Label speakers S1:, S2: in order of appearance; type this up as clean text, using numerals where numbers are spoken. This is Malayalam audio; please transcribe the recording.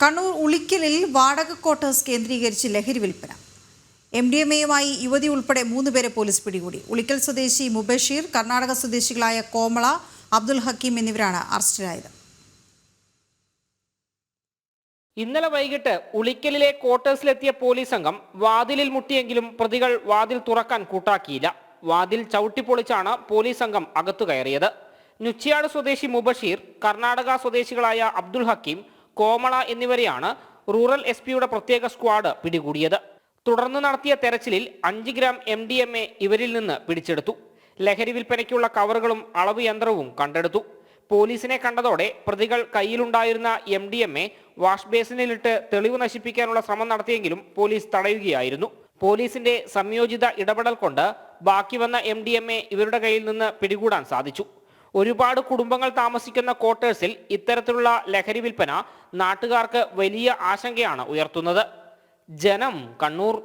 S1: കണ്ണൂർ ഉളിക്കലിൽ വാടക ക്വാർട്ടേഴ്സ് കേന്ദ്രീകരിച്ച് ലഹരി വിൽപ്പന. MDMAയുമായി യുവതി ഉൾപ്പെടെ 3 പേരെ പോലീസ് പിടികൂടി. ഉളിക്കൽ സ്വദേശി മുബഷീർ, കർണാടക സ്വദേശികളായ കോമള, അബ്ദുൽ ഹക്കീം എന്നിവരാണ് അറസ്റ്റിലായത്.
S2: ഇന്നലെ വൈകിട്ട് ഉളിക്കലിലെ ക്വാർട്ടേഴ്സിലെത്തിയ പോലീസ് സംഘം വാതിലിൽ മുട്ടിയെങ്കിലും പ്രതികൾ വാതിൽ തുറക്കാൻ കൂട്ടാക്കിയില്ല. വാതിൽ ചവിട്ടിപ്പൊളിച്ചാണ് പോലീസ് സംഘം അകത്തു കയറിയത്. നുച്ചിയാട് സ്വദേശി മുബഷീർ, കർണാടക സ്വദേശികളായ അബ്ദുൽ ഹക്കീം, കോമള എന്നിവരെയാണ് റൂറൽ SP-യുടെ പ്രത്യേക സ്ക്വാഡ് പിടികൂടിയത്. തുടർന്ന് നടത്തിയ തെരച്ചിലിൽ 5 ഗ്രാം MDMA ഇവരിൽ നിന്ന് പിടിച്ചെടുത്തു. ലഹരി വിൽപ്പനയ്ക്കുള്ള കവറുകളും അളവ് യന്ത്രവും കണ്ടെടുത്തു. പോലീസിനെ കണ്ടതോടെ പ്രതികൾ കയ്യിലുണ്ടായിരുന്ന MDMA വാഷ് ബേസിനിലിട്ട് തെളിവ് നശിപ്പിക്കാനുള്ള ശ്രമം നടത്തിയെങ്കിലും പോലീസ് തടയുകയായിരുന്നു. പോലീസിന്റെ സംയോജിത ഇടപെടൽ കൊണ്ട് ബാക്കി വന്ന MDMA ഇവരുടെ കയ്യിൽ നിന്ന് പിടികൂടാൻ സാധിച്ചു. ഒരുപാട് കുടുംബങ്ങൾ താമസിക്കുന്ന ക്വാർട്ടേഴ്സിൽ ഇത്തരത്തിലുള്ള ലഹരി വിൽപ്പന നാട്ടുകാർക്ക് വലിയ ആശങ്കയാണ് ഉയർത്തുന്നത്. ജനം, കണ്ണൂർ.